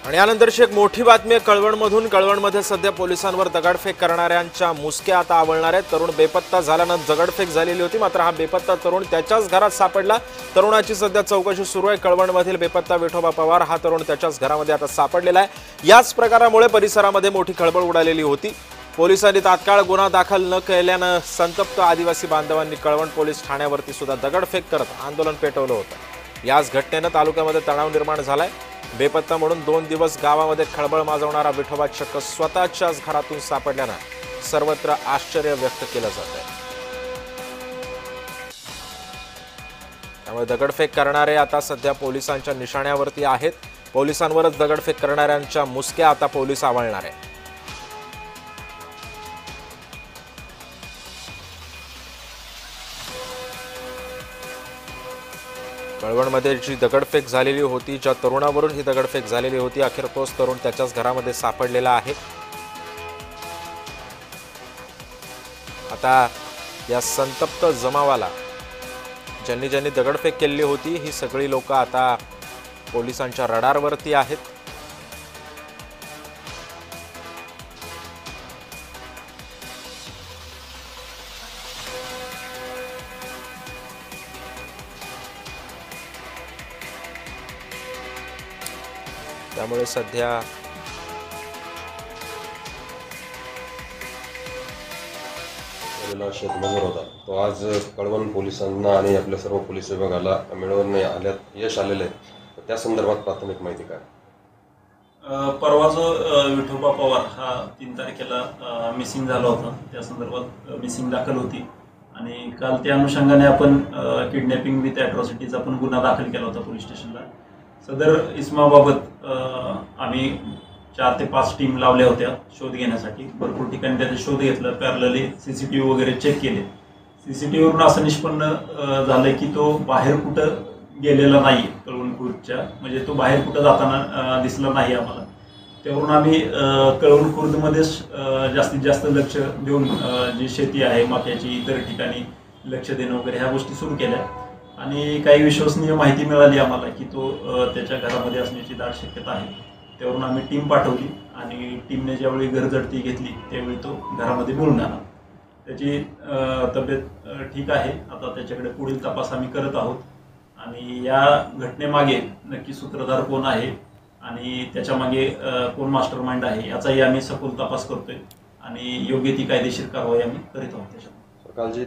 आणि यानंतरची एक मोठी बातमी आहे कळवणमधून। कळवणमध्ये सध्या पोलिसांवर दगडफेक करणाऱ्यांच्या मुसक्या आता आवळणार आहेत। तरुण बेपत्ता झाल्यानं दगडफेक झालेली होती, मात्र हा बेपत्ता तरुण त्याच्याच घरात सापडला। तरुणाची सध्या चौकशी सुरू आहे। कळवणमधील बेपत्ता विठोबा पवार हा तरुण त्याच्याच घरामध्ये आता सापडलेला आहे। याच प्रकारामुळे परिसरामध्ये मोठी खळबळ उडालेली होती। पोलिसांनी तात्काळ गुन्हा दाखल न केल्यानं संतप्त आदिवासी बांधवांनी कळवण पोलीस ठाण्यावरती सुद्धा दगडफेक करत आंदोलन पेटवलं होतं। याच घटनेनं तालुक्यामध्ये तणाव निर्माण झालाय। बेपत्ता म्हणून 2 दिवस गावामध्ये खळबळ माजवणारा विठोबा चक्क स्वतःच्याच घरातून सापडल्यानं सर्वत्र आश्चर्य व्यक्त केलं जात आहे। त्यामुळे दगडफेक करणारे आता सध्या पोलिसांच्या निशाण्यावरती आहेत। पोलिसांवरच दगडफेक करणाऱ्यांच्या मुसक्या आता पोलीस आवळणार आहेत। कळवणमध्ये जी दगडफेक झालेली होती, ज्या तरुणावरून ही दगडफेक झालेली होती, अखेर तोच तरुण त्याच्याच घरामध्ये सापडलेला आहे। आता या संतप्त जमावाला ज्यांनी ज्यांनी दगडफेक केलेली होती ही सगळी लोक आता पोलिसांच्या रडारवरती आहेत। त्यामुळे सध्या शेतमजूर होता तो आज कळवण पोलिसांना आणि आपल्या सर्व पोलीस विभागाला मिळवून आल्यात यश आलेलं आहे। त्या संदर्भात प्राथमिक माहिती काय? परवा जो विठोबा पवार हा 3 तारखेला मिसिंग झाला होता, त्या संदर्भात मिसिंग दाखल होती आणि काल त्या अनुषंगाने आपण किडनॅपिंग विथ ॲट्रॉसिटीचा पण गुन्हा दाखल केला होता पोलीस स्टेशनला। सदर इसमाबाबत आम्ही 4 ते 5 टीम लावल्या होत्या शोध घेण्यासाठी। भरपूर ठिकाणी त्याचा शोध घेतला, पॅरलली सीसीटीव्ही वगैरे चेक केले। सीसीटीव्हीवरून असं निष्पन्न झालं की तो बाहेर कुठं गेलेला नाही कळवण खुर्दच्या, म्हणजे तो बाहेर कुठं जाताना दिसला नाही आम्हाला। त्यावरून आम्ही कळवण खुर्दमध्येच जास्तीत जास्त लक्ष देऊन जी शेती आहे मक्याची, इतर ठिकाणी लक्ष देणं वगैरे ह्या गोष्टी सुरू केल्या आणि काही विश्वसनीय माहिती मिळाली आम्हाला की तो त्याच्या घरामध्ये असण्याची दाट शक्यता आहे। त्यावरून आम्ही टीम पाठवली आणि टीमने ज्यावेळी घरझडती घेतली त्यावेळी तो घरामध्ये मिळून आला। त्याची तब्येत ठीक आहे। आता त्याच्याकडे पुढील तपास आम्ही करत आहोत आणि या घटनेमागे नक्की सूत्रधार कोण आहे आणि त्याच्यामागे कोण मास्टर माइंड आहे याचाही आम्ही सखोल तपास करतोय आणि योग्य ती कायदेशीर कारवाई आम्ही करीत आहोत। त्याच्यात